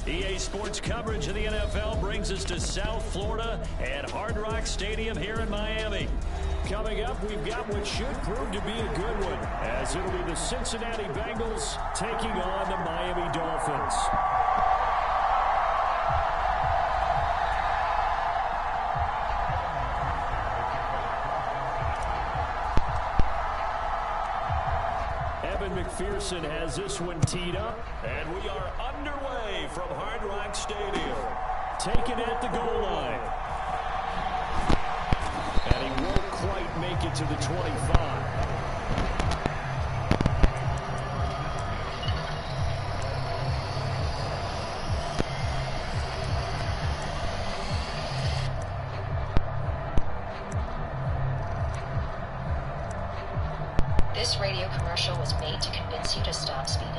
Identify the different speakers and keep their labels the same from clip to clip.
Speaker 1: EA Sports coverage of the NFL brings us to South Florida at Hard Rock Stadium here in Miami. Coming up, we've got what should prove to be a good one, as it'll be the Cincinnati Bengals taking on the Miami Dolphins. McPherson has this one teed up, and we are underway from Hard Rock Stadium. Taken at the goal line. And he won't quite make it to the 25.
Speaker 2: This radio commercial was made to convince you to stop speeding.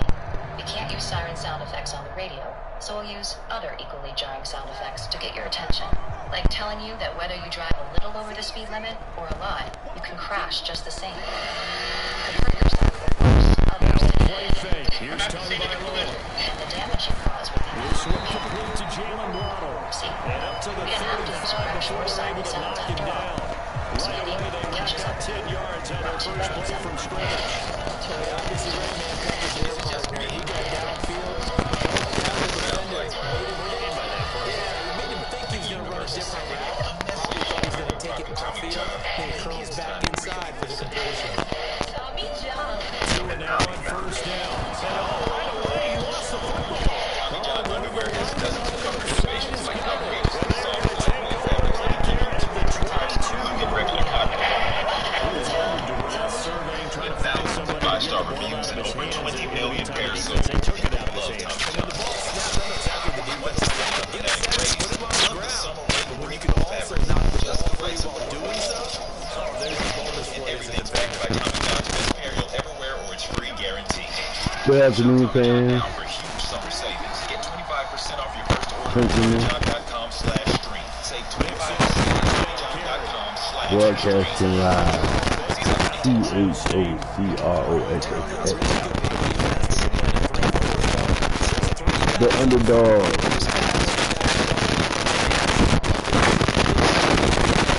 Speaker 2: We can't use siren sound effects on the radio, so we'll use other equally jarring sound effects to get your attention. Like telling you that whether you drive a little over the speed limit or a lot, you can crash just the same. You could hurt yourself or worse, others today.
Speaker 1: Here's Tony Barlow.
Speaker 2: And the damage you cause with the
Speaker 1: This one complete to Jalen Waddle.
Speaker 2: See,
Speaker 1: And up to the
Speaker 2: we didn't have to use
Speaker 1: 35
Speaker 2: correction
Speaker 1: before
Speaker 2: or
Speaker 1: they're able
Speaker 2: siren
Speaker 1: to
Speaker 2: sounds
Speaker 1: knock him
Speaker 2: after all.
Speaker 1: down. Right away, they racked up 10 yards on their first play from scrimmage.
Speaker 3: Obviously, right man coverage is his part. He got downfield, down the defender. Yeah, he made him think he was going to run a different route. Probably thought he was going to take it downfield, and he curls back inside for the completion.
Speaker 1: Two and now on first down. And right away, he lost the football.
Speaker 4: Everywhere he doesn't become situations like how great is the song. With 5-star reviews and over 20 million pairs sold. Love Tommy John. Where you can also not just afraid while doing so. And everything's backed by Tommy John's best pair you'll ever wear, or it's free guarantee.
Speaker 5: Good afternoon, fans.
Speaker 4: For huge summer savings, get 25% off your first order at TommyJohn.com/stream. Save 25% at TommyJohn.com/stream.
Speaker 5: Broadcasting live. CHOCROXXX. The underdog.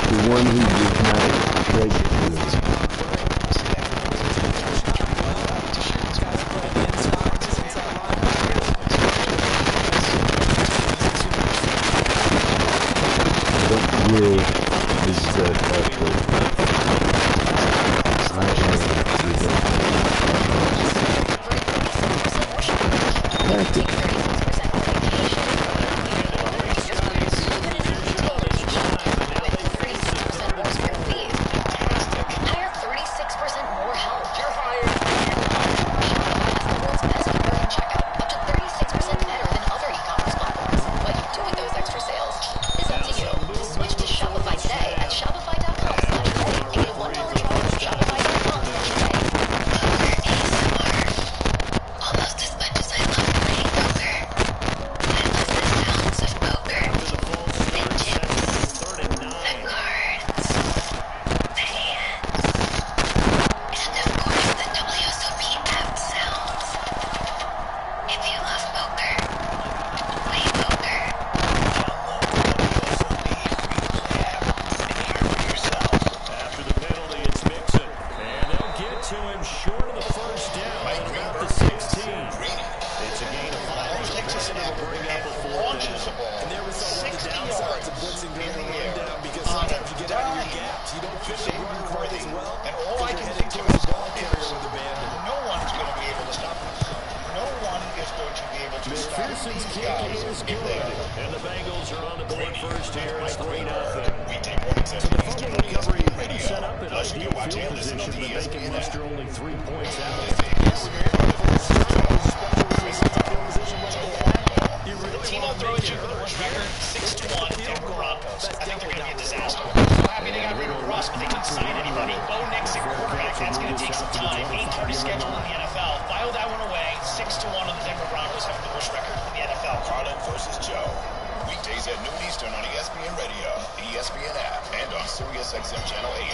Speaker 5: The one who does not break through. The real is the
Speaker 1: McPherson's kick is good, and the Bengals are on the board first here. It's 3-0. So the fumble recovery set up in ideal field position, but they can muster only 3 points out.
Speaker 6: Timo throws you for the worst record, 6-1 Denver Broncos. I think they're going to be a disaster. So happy they got rid of Russ, but they couldn't sign anybody. Bo Nix at quarterback, that's going to take some time. 8:30 schedule in the NFL. File that one away. 6-1 on the Denver Broncos, having the worst record in the NFL.
Speaker 4: Carlin versus Joe. Weekdays at noon Eastern on ESPN Radio, the ESPN app, and on SiriusXM Channel 8.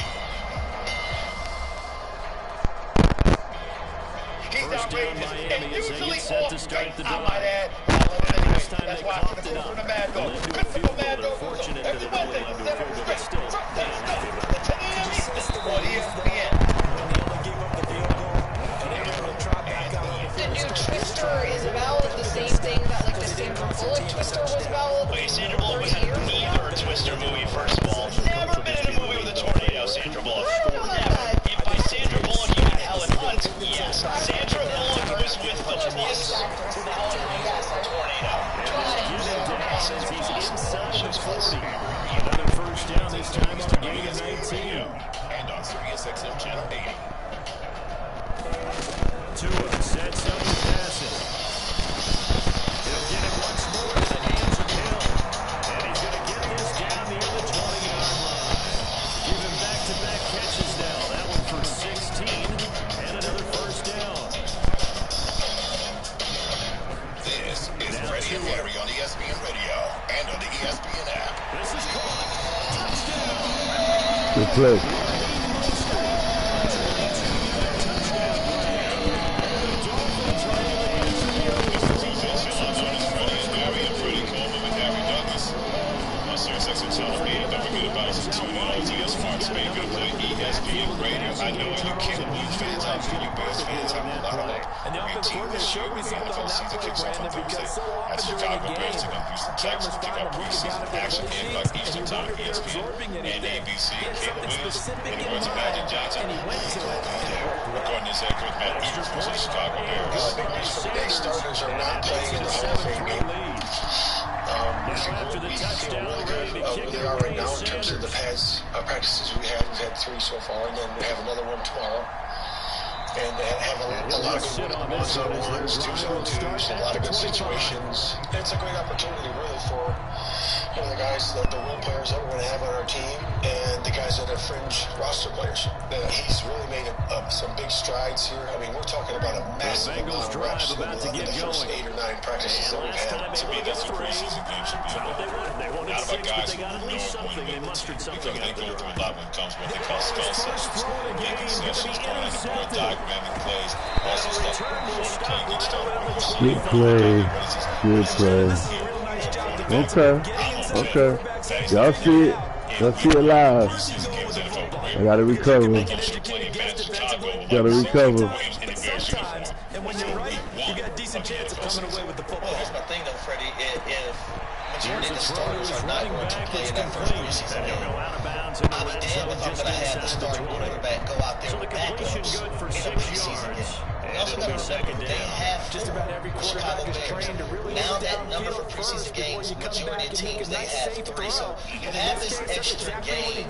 Speaker 6: He's outrageous, and usually,
Speaker 1: set to start the
Speaker 6: I might add,
Speaker 1: Last time they coughed it up, led to a field goal. They're fortunate that it only led to a field goal, but still damn good.
Speaker 7: The new twister is valid, the same thing that like the Sandra Bullock twister was valid.
Speaker 6: Wait, Sandra Bullock was in neither a twister movie, first of all. Never been in a movie with a tornado, Sandra Bullock. If by Sandra Bullock you mean Helen Hunt, yes. Sandra Bullock was with Felonious with Helen Hunt as the tornado.
Speaker 1: He's inside the 40. Another first down, this time on gain of 19.
Speaker 4: And on SiriusXM Channel 80.
Speaker 1: Tua sets up the passing. He'll get it once more in the hands of Hill. And he's going to get this down near the 20-yard line. Give him back-to-back catches now. That one for 16 and another first down.
Speaker 4: This is Freddie and Harry on ESPN Radio and on the ESPN app.
Speaker 1: This is caught. Touchdown.
Speaker 5: Good play.
Speaker 4: ESPN Radio. I know you can't be fans out there, you Bears fans have a lot of great teams this year when the NFL season kicks off on Thursday. As Chicago Bears take on Houston Texans, kick off preseason action in like Eastern Time, ESPN and ABC. Can't win. In the words of Magic Johnson, according to his head coach Matt Eberflus for the Chicago Bears.
Speaker 8: Big starters are not playing in the Hall of Fame game.
Speaker 1: After the touchdown, ready to kick
Speaker 8: We
Speaker 1: it
Speaker 8: are
Speaker 1: away
Speaker 8: right now
Speaker 1: to
Speaker 8: in terms of the
Speaker 1: Sanders.
Speaker 8: practices we've had 3 so far, and then we have another one tomorrow. And have a lot of good ones on ones, 2s on 2s, a lot of good situations. It's a great opportunity, really, for the guys, the role players that we're going to have on our team, and the guys that are fringe roster players. He's really made some big strides here. I mean, we're talking about a massive amount of reps in the first 8 or 9 practices that we've had.
Speaker 4: To me, that's what preseason games should be about. Not about guys who know when to make the team, because they go through a lot when it comes what they call skull sessions, making sessions, going on the board, diagramming plays, also stuff before the play gets started.
Speaker 5: Good play. Good play. Okay. Y'all see it. Y'all see it live. I gotta recover. Gotta recover.
Speaker 3: Sometimes, and when you're right, you got a decent chance of coming away with the football.
Speaker 8: Well, here's my thing, though, Freddie. If majority of the starters are not going to play in that first preseason game, I'll be damned if I'm going to have the starting quarterback go out there with backups in a preseason game. We also got to remember they have just about every Chicago Bears. Now that number for preseason games, majority of teams, they have 3. So you have this extra game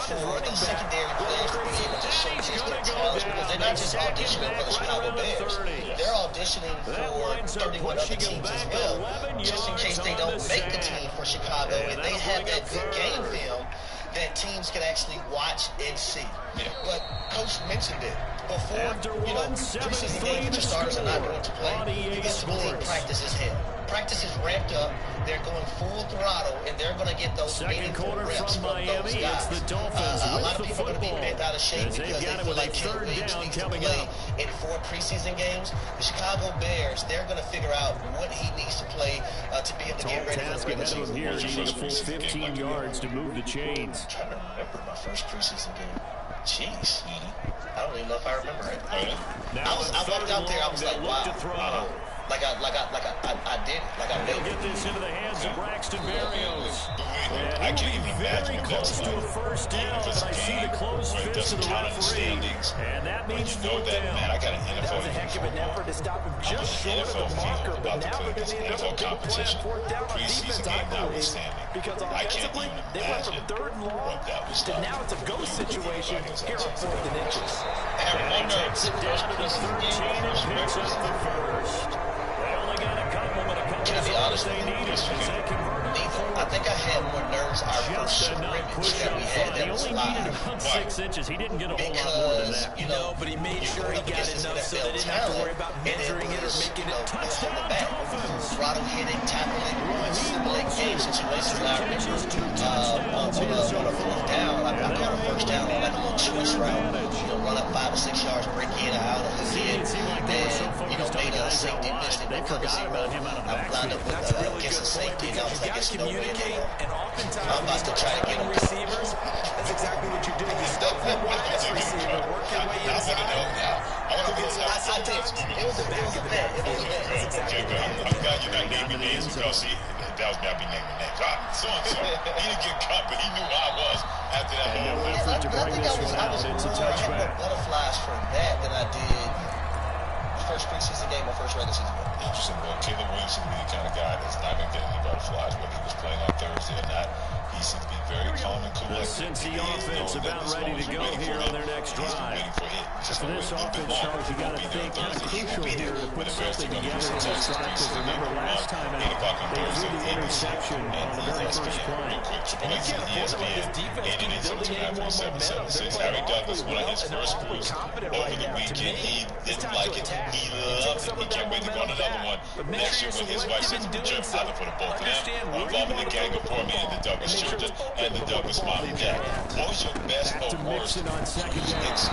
Speaker 8: for the secondary players to be able to showcase their talents, because they're not just auditioning for the Chicago Bears. They're auditioning for 31 other teams as well, just in case they don't make the team for Chicago, and they have that good game film that teams can actually watch and see. But Coach mentioned it before, preseason games, the starters are not going to play. You get to believe practice is hell. Practice is ramped up. They're going full throttle, and they're going to get those meaningful reps from those guys. A lot of people are going to be bent out of shape because they feel like Caleb Williams needs to play in 4 preseason games. The Chicago Bears, they're going to figure out what he needs to play to be able to get ready for the regular season.
Speaker 1: Here, needing a full 15 yards to move the chains.
Speaker 8: I'm trying to remember my first preseason game. Jeez. I don't even know if I remember it. I walked out there, I was like, wow. Like I did it. Like I
Speaker 1: They'll
Speaker 8: made
Speaker 1: get
Speaker 8: it.
Speaker 1: this into the hands of Braxton Berrios.
Speaker 4: I can't even imagine what that's
Speaker 1: Close to a
Speaker 4: like.
Speaker 1: first down, but I see the closed
Speaker 4: Where it
Speaker 1: fist of
Speaker 4: doesn't
Speaker 1: the
Speaker 4: count in the
Speaker 1: referee.
Speaker 4: standings.
Speaker 1: And that means
Speaker 4: You know
Speaker 1: 4th
Speaker 4: that,
Speaker 1: down.
Speaker 4: man, I got an
Speaker 3: That
Speaker 4: NFL
Speaker 3: was a heck of an effort to stop him just short of the marker, but now they're going to need
Speaker 4: NFL
Speaker 3: another big play on
Speaker 4: competition.
Speaker 3: 4th down on
Speaker 4: Preseason
Speaker 3: defense, I
Speaker 4: game
Speaker 3: believe.
Speaker 4: notwithstanding.
Speaker 3: Because
Speaker 4: I can't
Speaker 3: offensively,
Speaker 4: even
Speaker 3: they went from
Speaker 4: imagine
Speaker 3: 3rd and long
Speaker 4: what that was
Speaker 3: to
Speaker 4: like.
Speaker 3: now it's a go situation here on 4th and inches.
Speaker 1: And takes it down to the 13 and picks up the first. They only got a couple, but a couple
Speaker 8: Can I be honest
Speaker 1: they
Speaker 8: with you?
Speaker 1: needed as they converted.
Speaker 8: I think I had more nerves our first
Speaker 1: Just enough
Speaker 8: scrimmage
Speaker 1: push
Speaker 8: that
Speaker 1: up
Speaker 8: we
Speaker 1: front.
Speaker 8: had
Speaker 1: He
Speaker 8: that was
Speaker 1: only needed
Speaker 8: live.
Speaker 1: about 6 inches. He didn't get a whole lot more than
Speaker 8: Because,
Speaker 1: that.
Speaker 3: But he made sure he got enough so they didn't have to worry about measuring it or making it
Speaker 1: Touchdown, Dolphins.
Speaker 8: Throttle hitting, tackling, simulating game situations. I remember on a 4th down, I got a first down on like a little choice route. Run up 5 or 6 yards, break in or out of the kid, and made a safety missed it. They forgot about him out of the backfield. That's a really good point because you got to communicate, and oftentimes I'm about to try to get receivers. That's exactly what you do. You start from the widest receiver, work your way inside.
Speaker 6: I think it was a bet.
Speaker 4: Okay, good. I'm glad you're not naming names because that was me. I'd be naming names. So-and-so. He didn't get cut, but he knew who I was after that whole
Speaker 1: effort to bring this one out. It's a touchback.
Speaker 8: Butterflies for that than I did the first preseason game or first regular season game.
Speaker 4: Interesting, boy. Caleb Williams would be the kind of guy that's not going to get any butterflies, whether he was playing on Thursday or not. He seems to be very calm and collected.
Speaker 1: The Cincy offense about ready to go here on their next drive. For this offense, Charles, you got to think kind of crucial here to put something together in this drive. Because remember, last time out, they threw the interception on the very first play.
Speaker 4: And you can't afford to let this defense keep building any more momentum. Harry Douglas, one of his first screws over the weekend, he didn't like it. He loved it. He can't wait to go on another one next year when his wife says, Jim, either for the both of them or involving the gang of poor men, the Douglas children, and the Douglas mom and dad. What was your best or worst experience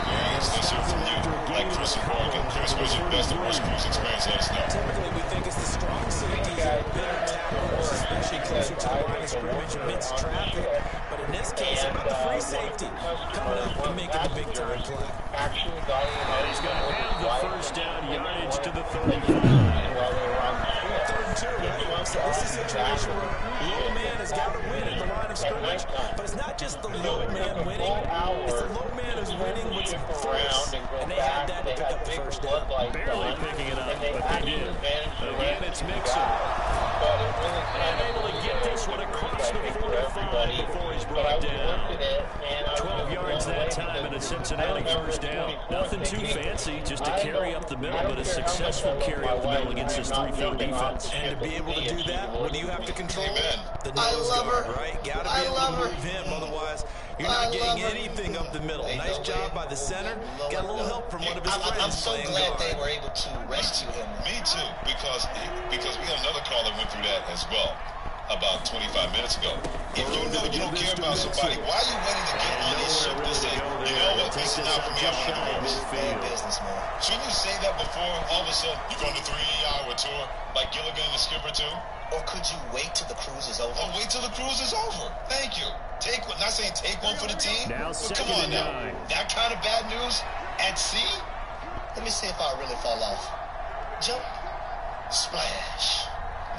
Speaker 4: this year from you? Like Chris and Morgan. Chris, what was your best or worst cruise experience? Let us know.
Speaker 3: Typically, we think it's the strong safety, better tackles, especially closer to the line of scrimmage amidst traffic. But in this case, how about the free safety coming up and making a big-time play?
Speaker 1: And he's going to have the first down yardage to the 35.
Speaker 3: Third and 2, right? So this is a situation where low man has got to win at the line of scrimmage, but it's not just the low man winning, it's the low man who's winning with some force, and they had that to pick up the first down.
Speaker 1: Barely picking it up, but they did. Again, it's Mixon. And able to get this one across the 45 before he's brought down. 12 yards that time and a Cincinnati first down. Nothing too fancy, just to carry up the middle, but a successful carry up the middle against this 3-4 defense.
Speaker 3: And to be able to do that, what do you have to control? The
Speaker 8: I
Speaker 3: nose
Speaker 8: love
Speaker 3: guard,
Speaker 8: her.
Speaker 3: right? Got to be able to move him, otherwise you're not getting anything up the middle. Nice job by the center. Got a little help from one of his friends.
Speaker 8: I'm so glad they were able to rescue him.
Speaker 4: Me too, because we had another call that went through that as well about 25 minutes ago. If you know you don't care about somebody, why are you waiting to get on this ship to say, you know what, this is not for me, I want to go over.
Speaker 8: Business, man.
Speaker 4: Shouldn't you say that before all of a sudden you go on the 3-hour tour like Gilligan and the Skipper too?
Speaker 8: Or could you wait till the cruise is over?
Speaker 4: Oh, wait till the cruise is over. Thank you. Take one. Not saying take one for the team.
Speaker 1: Now
Speaker 4: but come on now. That kind of bad news at sea?
Speaker 8: Let me see if I really fall off. Jump. Splash.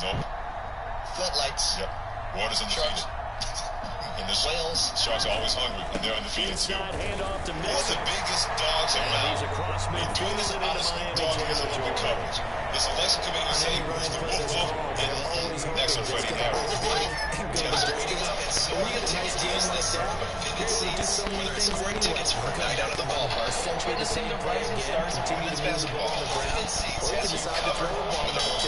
Speaker 4: Nope.
Speaker 8: Floodlights.
Speaker 4: Yep. Water's in the feet. And the
Speaker 8: whales.
Speaker 4: Sharks are always hungry, and they're undefeated too.
Speaker 1: Handoff to
Speaker 4: One of the biggest dogs around.
Speaker 1: He's across
Speaker 4: And doing this out of speed dog has a little bit coverage. This selection committee is saying who's the woof woof and next on Freddie Harris.
Speaker 8: Vivid seats, whether it's award tickets for a night out of the ballpark,
Speaker 3: Essentially the same play again, continue to move the ball on the ground, or you can decide to throw a ball down to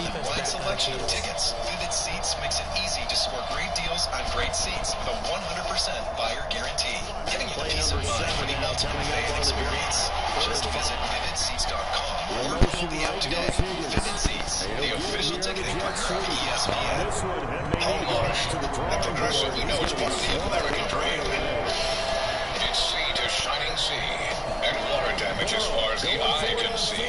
Speaker 3: the
Speaker 8: wide selection of tickets. Vivid Seats makes it easy to score great deals on great seats with a 100% buyer guarantee, giving you the peace of mind for the ultimate fan experience. Just visit vividseats.com or pull the app today. Vivid Seats, the official ticketing partner of ESPN.
Speaker 4: Home owners, at Progressive, we know it's part of the American dream. It's sea to shining sea, and water damage as far as the eye can see.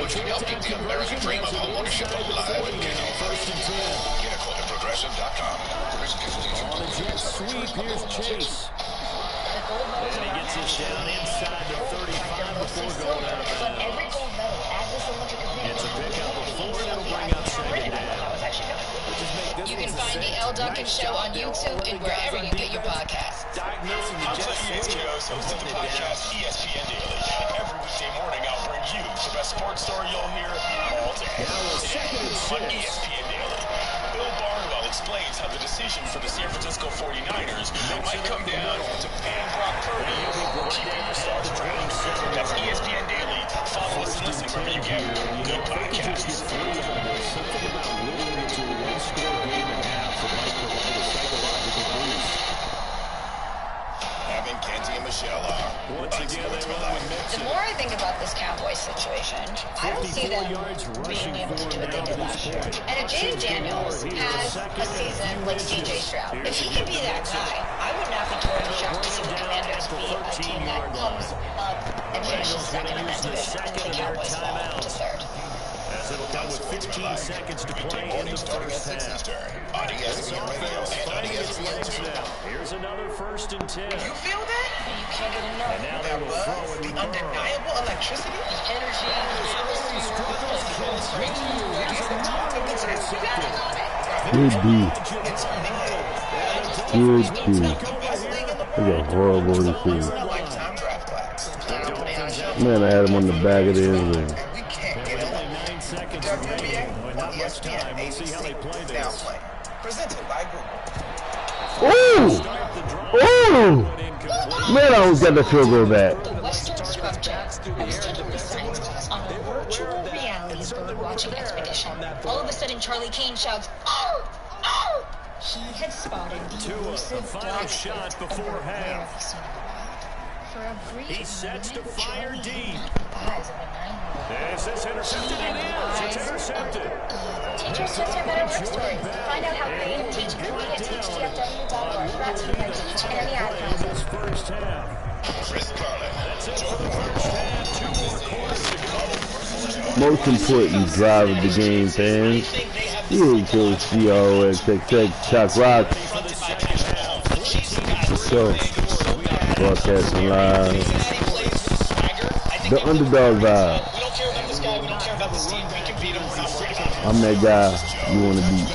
Speaker 4: Which will help get the American dream of home ownership alive and kicking. Get a quote at Progressive.com.
Speaker 1: Sweep, here's Chase. And he gets this down inside the 35 before going out of bounds. It's a pickup of 4, and it'll bring up second down.
Speaker 7: You can find the L. Duncan Show on YouTube and wherever you get your podcasts.
Speaker 3: Diagnosing the jet
Speaker 6: Joe's host of the podcast ESPN Daily. Every weekday morning, I'll bring you the best sports story you'll hear all day. On ESPN Daily, Bill Barnwell explains how the decision for the San Francisco 49ers might come down to paying Brock Purdy or keeping their stars around. That's ESPN Daily. Follow us and listen wherever you get good podcasts.
Speaker 1: Something about limiting it to a one-score game and a half that might provide a psychological boost.
Speaker 4: Having Kenzie and Michelle are.
Speaker 1: Once again, they run with
Speaker 2: The more I think about this Cowboys situation, I don't see them being able to do what they did last year. And if Jaden Daniels has a season like CJ Stroud, if he can be that guy, I would not be totally shocked to see the Commanders be a team that comes up and finishes second in that division, and the Cowboys fall to third.
Speaker 1: As it'll come with 15 seconds to play in the first half.
Speaker 4: On ESPN Radio and on ESPN2.
Speaker 1: Here's another 1st and 10.
Speaker 8: You feel that?
Speaker 2: You can't get enough.
Speaker 1: And now they will throw it.
Speaker 8: The undeniable electricity?
Speaker 2: The energy, the chemistry,
Speaker 5: Good D. Good D. That's a horrible receiver. Man, I had him on the back of the end zone.
Speaker 8: Presented by Google.
Speaker 5: Ooh! Man, I almost got the field goal back.
Speaker 2: The Western Scrub Jacks have suddenly signed on a virtual reality bird watching expedition. All of a sudden, Charlie Kane shouts, "Oh! Oh!" He had spotted the elusive
Speaker 1: final shot before half.
Speaker 2: For a brief
Speaker 1: He sets to fire deep.
Speaker 2: eyes of a 9-year-old.
Speaker 1: Is this intercepted? It is. It's intercepted.
Speaker 2: Teachers just are better work stories. Find out how great and teach Groovy at teachtfw.org. Brought to you by Teach&Me Advertising.
Speaker 1: First half.
Speaker 4: Chris Carlin.
Speaker 1: That's it for the first half. 2 more quarters to go.
Speaker 5: Most important drive of the game, fans. CHOCOXXX Choc1416's. So, broadcasting live. The underdog vibe. I'm that guy you want to beat.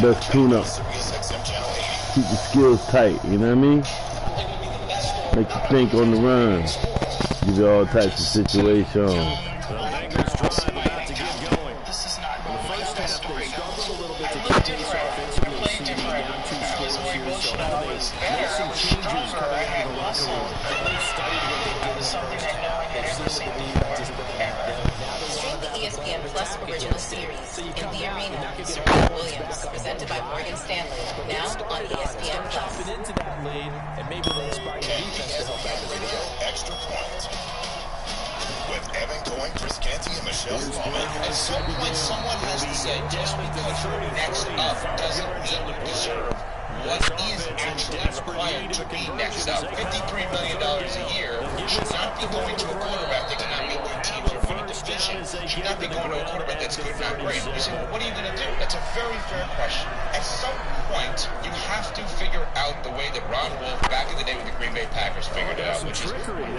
Speaker 5: Best tune-up. Keep the skills tight, you know what I mean? Make you think on the run. Give you all types of situations.
Speaker 7: ESPN Plus original series in the arena. Serena Williams, presented by Morgan Stanley. Now on ESPN Plus.
Speaker 3: Into that lane, and maybe they inspire defense to help out.
Speaker 4: Extra point. With Evan Cohen, Chris Canty, and Michelle Bowman.
Speaker 8: At some point, someone has to say, just because you're next up doesn't mean you deserve what is actually required to be next up. $53 million a year should not be going to a quarterback that cannot meet your teams or win a division. Should not be going to a quarterback that's good, not great. You say, well, what are you going to do? That's a very fair question. At some point, you have to figure out the way that Ron Wolf, back in the day with the Green Bay Packers, figured it out, which is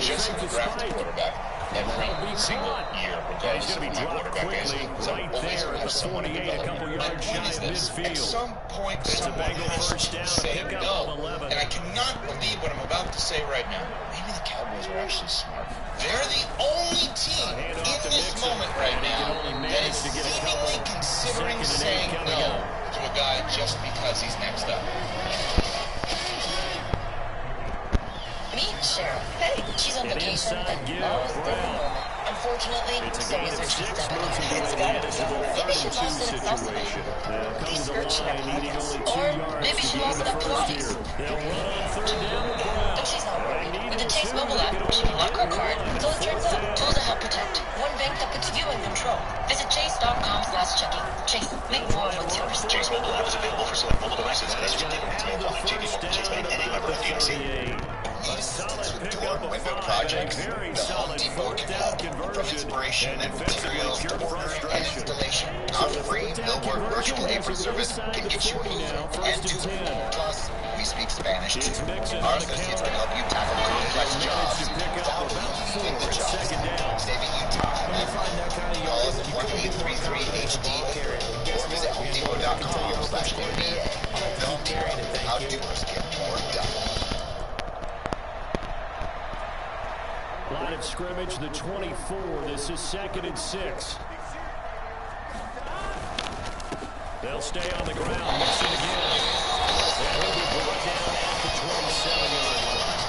Speaker 8: just draft a quarterback every single year, regardless of who my quarterback is. So I'm always going to have someone to develop. My point is this. At some point, someone has to say no. And I cannot believe what I'm about to say right now. Maybe the Cowboys are actually smart. They're the only team in this moment right now that is seemingly considering saying no to a guy just because he's next up.
Speaker 2: Meet Cheryl. Hey, she's on vacation and loves the moment. Unfortunately, so is her cheese debit. It's gotta be something. Maybe she lost it in subsidy. These urchin apartments. Or maybe she lost it at Pilates. But she's not worried. With the Chase mobile app, she can lock her card. So it turns out, tools that help protect. One bank that puts you in control. Visit chase.com/checking. Chase, make more of what's yours.
Speaker 8: Chase mobile app is available for select mobile devices and is restricted to mobile. JD Mobile, Chase Bank, and a member of DMC.
Speaker 4: To door window projects, the Home Depot can help. From inspiration and materials to ordering and installation, our free Millwork virtual apron service can get you moving and doing. Plus, we speak Spanish too. Our associates can help you tackle complex jobs without leaving the job, saving you time and money. Call us at 1-833-HD or visit HomeDepot.com/MBA. The Home Depot, how doers get more done.
Speaker 1: Line of scrimmage, the 24. This is 2nd and 6. They'll stay on the ground. Mix it again. They'll be brought down at the 27-yard line.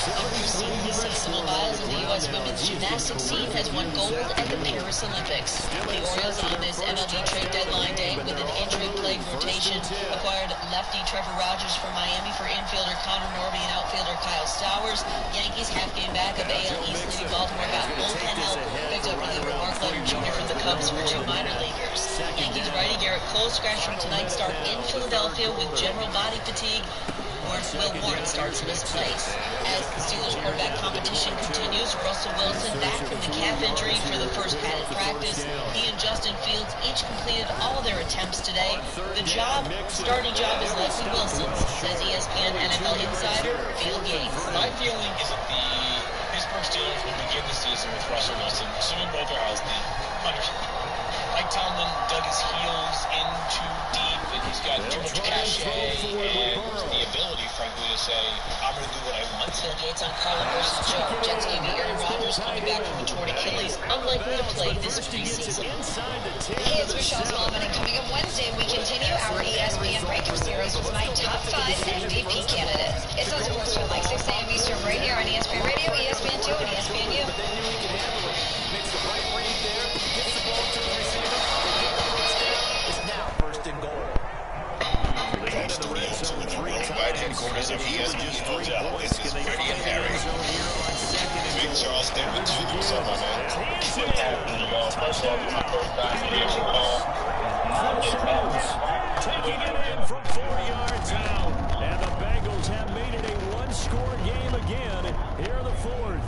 Speaker 2: In recent weeks, Simone Biles in the U.S. women's gymnastics team has won gold at the Paris Olympics. The Orioles on this MLB trade deadline day with an injury-plagued rotation acquired lefty Trevor Rogers from Miami for infielder Connor Norby and outfielder Kyle Stowers. Yankees half-game backup AL East leading Baltimore got bullpen help. Picked up reliever Mark Leonard Jr. from the Cubs for 2 minor leaguers. Yankees righty Garrett Cole scratched from tonight's start in Philadelphia with general body fatigue. Will Warren starts in his place. As the Steelers quarterback competition continues, Russell Wilson back from the calf injury for the first padded practice. He and Justin Fields each completed all their attempts today. The starting job is likely Wilson's, says ESPN NFL insider Bill Gates.
Speaker 9: My feeling is that the Pittsburgh Steelers will begin the season with Russell Wilson, assuming both are healthy. Mike Tomlin dug his heels in too deep, and he's got too much cachet and the ability, frankly, to say, I'm going to do what I want.
Speaker 2: Bill Gates on Carlin versus Joe. Jets QB Aaron Rodgers coming back from a torn Achilles, unlikely to play this preseason.
Speaker 10: Hey, it's Michelle Solomon, and coming up Wednesday, we continue our ESPN Breaker Series with my top 5 MVP candidates. It's on Sports from like 6 a.m. Eastern right here on ESPN Radio, ESPN2, and ESPNU.
Speaker 4: Headquarters of ESPN Hotel. This is Freddie and Harry. Big Charles David Jr. What's up, my man?
Speaker 9: First off, my first time here from home.
Speaker 1: Taking it in from 4 yards out. And the Bengals have made it a one-score game again here in the fourth.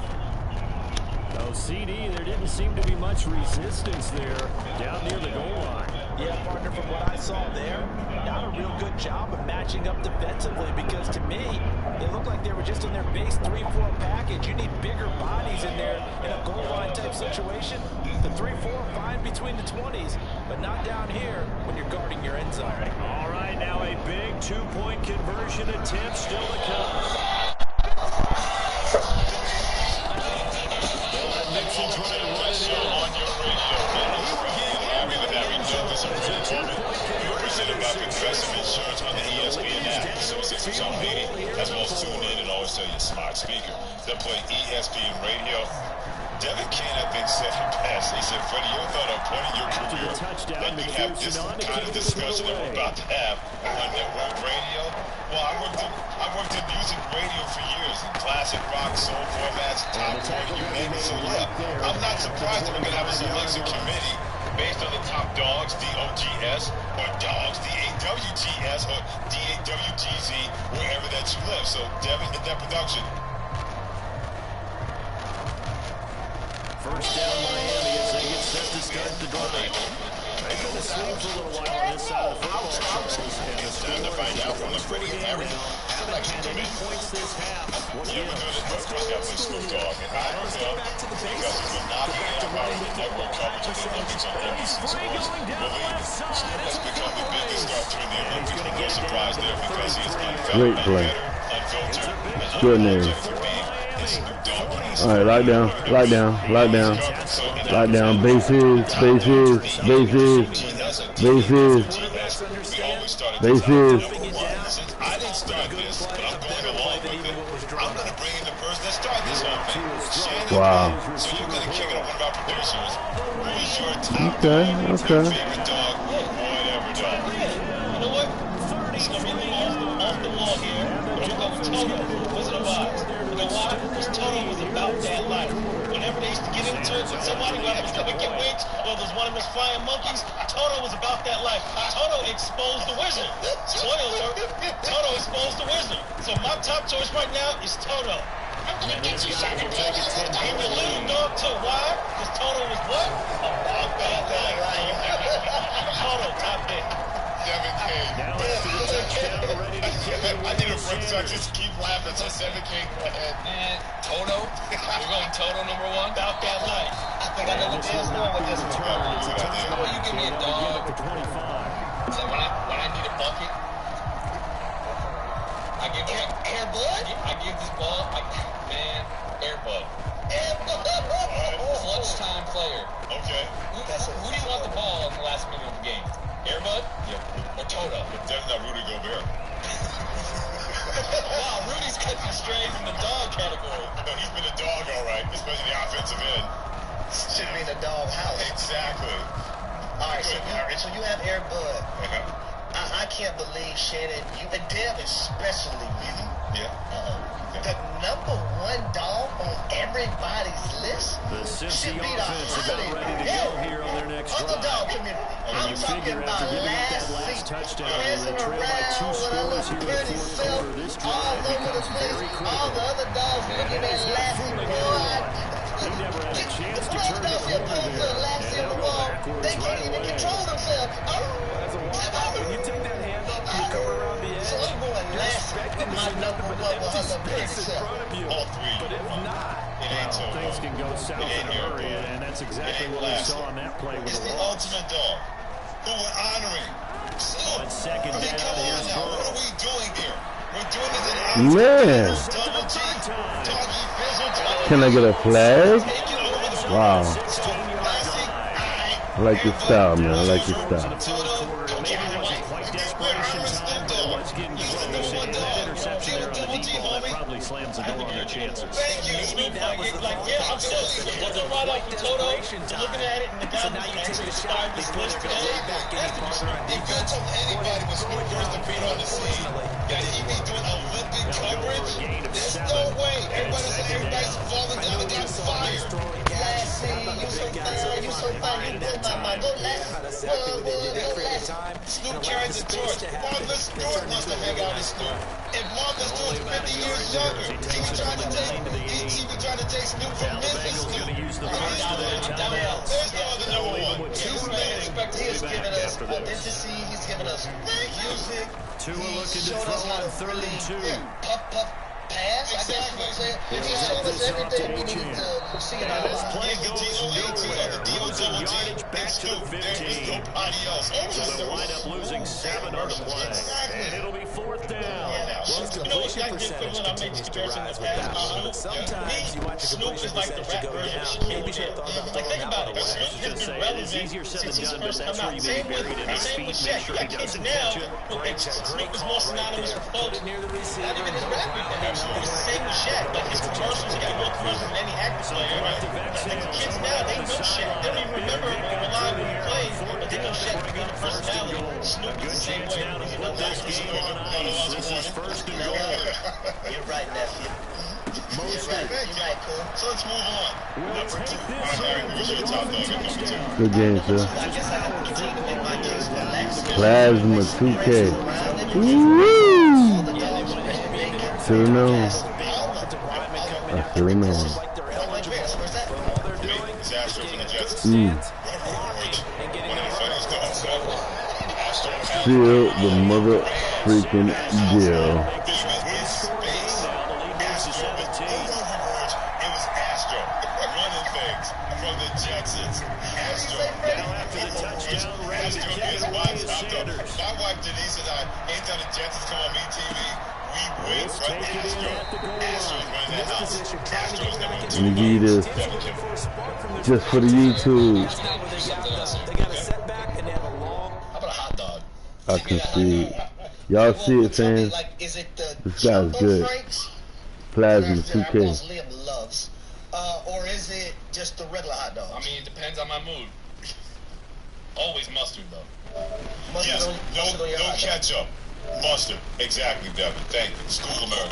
Speaker 1: Oh, CD, there didn't seem to be much resistance there down near the goal line.
Speaker 3: Yeah, partner, from what I saw there, not a real good job of matching up defensively, because to me, they looked like they were just in their base 3-4 package. You need bigger bodies in there in a goal line type situation. The 3-4 fine between the 20s, but not down here when you're guarding your end zone.
Speaker 1: All right, now a big two-point conversion attempt still to come. Mixon trying to run it in.
Speaker 4: On your radio, you're presented by Progressive Insurance on the ESPN app. Associates with Tom Beatty, as well as tune in and always tell your smart speaker. They'll play ESPN Radio. Devin Kane, I think, said it best. He said, Freddie, you thought at point in your career that you'd have this kind of discussion that we're about to have on network radio? Well, I worked in music radio for years, in classic rock, soul formats, top 40, you name it. So, yeah, I'm not surprised that we're going to have a selection committee based on the top dogs, D-O-G-S, or dogs, D-A-W-G-S, or D-A-W-G-Z, wherever that you live. So, Devin, hit that production.
Speaker 1: First down Miami as they get set to start the drive. They've been asleep for a little while on this side of the football, Charles. And
Speaker 4: It's time to find out from the Freddie and Harry selection committee.
Speaker 1: points this half.
Speaker 4: Yeah, we're doing it. Of course, got to Snoop Dogg. And I don't know, because he will not be in our network coverage of the Olympics on NBC Sports. Snoop has become the biggest star during the Olympics. No surprise there, because he is
Speaker 5: Great play.
Speaker 4: unfiltered, and
Speaker 5: Extraordinary.
Speaker 4: for being a Snoop Dogg.
Speaker 5: All right, lie down, lie down, lie down, lie down. Bases, bases, bases, bases, bases.
Speaker 4: I didn't start this, but I'm going along with it. I'm going to bring in the person that started this whole thing.
Speaker 5: Wow.
Speaker 4: So you're going to kick it on one of our producers. Who is your top
Speaker 5: Okay.
Speaker 4: favorite dog, whatever dog? You know what? It's going to be off the wall here. We're going to go with Toto, Wizard of Oz. You know why? Because Toto was about that life. Whenever they used to get into it with somebody, whether it was the Wicked Witch or it was one of his flying monkeys, Toto was about that life. Toto exposed the wizard. Spoiler alert, Toto exposed the wizard. So my top choice right now is Toto. I'm gonna get you something. And your little dog too. Why? Because Toto was what? About that life. Toto, top pick. Devin Kane. I need a break so I just keep laughing. So Devin Kane, go ahead.
Speaker 9: And Toto? We're going Toto number one?
Speaker 4: About that life. I think I know what Dan's doing with this one.
Speaker 9: Well, you give me a dog.
Speaker 1: For 25.
Speaker 9: So when I need a bucket, I give
Speaker 10: Airbud?
Speaker 9: I give this ball, Airbud. Clutch time player.
Speaker 4: Okay.
Speaker 9: Who do you want the ball in the last minute of the game? Airbud?
Speaker 4: Yeah.
Speaker 9: Or Toto?
Speaker 4: Definitely not Rudy Gobert.
Speaker 9: Wow, Rudy's got He's straying from the dog category.
Speaker 4: No, he's been a dog, all right, especially the offensive end.
Speaker 8: Should be in the dog house.
Speaker 4: Exactly.
Speaker 8: All right, so you have Air Bud. I can't believe Shannon, you and Dev especially, really.
Speaker 4: Yeah.
Speaker 8: The number one dog on everybody's list
Speaker 1: The
Speaker 8: should
Speaker 1: Cincy
Speaker 8: be the
Speaker 1: offense about ready to go here on their next
Speaker 8: underdog
Speaker 1: drive.
Speaker 8: community.
Speaker 1: And
Speaker 8: I'm
Speaker 1: you
Speaker 8: talking
Speaker 1: figure
Speaker 8: about
Speaker 1: after giving up that
Speaker 8: last
Speaker 1: last
Speaker 8: seat,
Speaker 1: touchdown,
Speaker 8: prancing
Speaker 1: they trail by 2
Speaker 8: around with a
Speaker 1: scores
Speaker 8: little
Speaker 1: here in the
Speaker 8: pretty
Speaker 1: fourth
Speaker 8: self,
Speaker 1: quarter. This
Speaker 8: all
Speaker 1: drive
Speaker 8: over the
Speaker 1: becomes
Speaker 8: place.
Speaker 1: very
Speaker 8: All
Speaker 1: critical.
Speaker 8: the other dogs looking at Lassie boy.
Speaker 1: He never had a chance to turn the
Speaker 8: Philadelphia
Speaker 1: corner
Speaker 8: pulls
Speaker 1: there.
Speaker 8: the Lassie
Speaker 1: And
Speaker 8: on the
Speaker 1: they'll go
Speaker 8: wall.
Speaker 1: backwards
Speaker 8: They can't
Speaker 1: right
Speaker 8: even
Speaker 1: away.
Speaker 8: control themselves.
Speaker 3: That's a wild ball. When you take that handoff and you come around the edge,
Speaker 8: So I'm going Lassie with my number one with her little pretty
Speaker 3: space in
Speaker 8: self.
Speaker 3: front of you.
Speaker 4: All three.
Speaker 3: But if not,
Speaker 4: It ain't so
Speaker 1: Things can go south in a hurry, and that's exactly what we saw on that play with
Speaker 4: It's
Speaker 1: the
Speaker 4: the
Speaker 1: loss.
Speaker 4: ultimate dog who we're honoring.
Speaker 1: On second
Speaker 4: I mean,
Speaker 1: down,
Speaker 4: come on
Speaker 1: here's
Speaker 4: now. What
Speaker 1: Burrow.
Speaker 4: are we doing here? We're doing this in
Speaker 5: Man,
Speaker 4: double G. Doggy Fizzle.
Speaker 5: can I get a flag?
Speaker 4: Taking over the
Speaker 5: Wow.
Speaker 1: 16-yard
Speaker 4: Classic.
Speaker 1: drive.
Speaker 5: I like your style, man. I like your style.
Speaker 1: Maybe it wasn't quite desperation time, but it was getting close. And that interception there on the deep ball, that probably slams the door on their chances.
Speaker 4: Thank you, Snoop.
Speaker 9: Yeah, absolutely. It wasn't right off the Toto. Looking at it, and the guy was actually starting to split the
Speaker 4: If you told anybody when Snoop first appeared on the scene that he'd be doing Olympic coverage, there's no way. Everybody's falling down and got fired.
Speaker 8: Lassie, you so fine, you so fine, you blow my mind. Go Lassie, go Lassie.
Speaker 4: Snoop carries the torch. Martha Stewart wants to hang out with Snoop. If Martha Stewart's 50 years younger, he was trying to take Snoop from Memphis.
Speaker 1: Going to use the first of their timeouts.
Speaker 4: There's no other number one.
Speaker 1: Two remaining.
Speaker 8: He has given us
Speaker 1: After this.
Speaker 8: identity, he's given us music.
Speaker 1: Tua
Speaker 8: He's
Speaker 1: looking to
Speaker 8: shown us
Speaker 1: throw
Speaker 8: how
Speaker 1: on
Speaker 8: to
Speaker 1: 3rd and 2.
Speaker 8: puff, pass, I guess you would say. He's shown us everything we need to see in our
Speaker 1: This
Speaker 8: lives.
Speaker 1: play goes nowhere. Losing yardage back to the 15. So they'll wind up losing 7 on the play. And it'll be 4th down.
Speaker 3: well, his completion percentage continues to rise with that one. But sometimes you watch the completion percentage go down. Maybe should have thought about throwing that one away.
Speaker 1: I was just saying, it is easier said than done, but that's where you may be buried in his feet. Make sure he doesn't catch it.
Speaker 3: Great call right there. Put it near the receiver.
Speaker 9: Not even his rap it's the same with Shaq. Like his commercials, he got more commercials than any actor player. Right? Like the kids now, they know Shaq. They don't even remember or rely on who played, but they know Shaq because of personality. Snoop is the same way.
Speaker 1: Now to put this game on ice. This is 1st and goal.
Speaker 8: You're right, nephew. You're right, cool.
Speaker 4: So let's move on. Number 2. Who's your top dog at number 2?
Speaker 5: Good game, sir.
Speaker 8: I guess I have to continue to make my case for Lassie.
Speaker 5: Plasma 2K. Woo! Should have known. I should have known. Seal the mother freaking deal.
Speaker 4: My wife Denise and I, anytime the Jetsons come on MeTV, we win for Astros. Astros number 2.
Speaker 5: Let me give you this. Just for the YouTube.
Speaker 3: They got a setback and they have a long.
Speaker 8: How about a hot dog?
Speaker 5: I can see. Y'all see it, fans?
Speaker 8: Is it the
Speaker 5: This guy's good. Plasma
Speaker 8: That
Speaker 5: 2K.
Speaker 8: Liam loves, or is it just the regular hot dog?
Speaker 9: I mean, it depends on my mood. Always mustard, though.
Speaker 8: Mustard
Speaker 4: Yes,
Speaker 8: on your hot dog.
Speaker 4: no ketchup. Mustard. Exactly, Devin. Thank you. School America.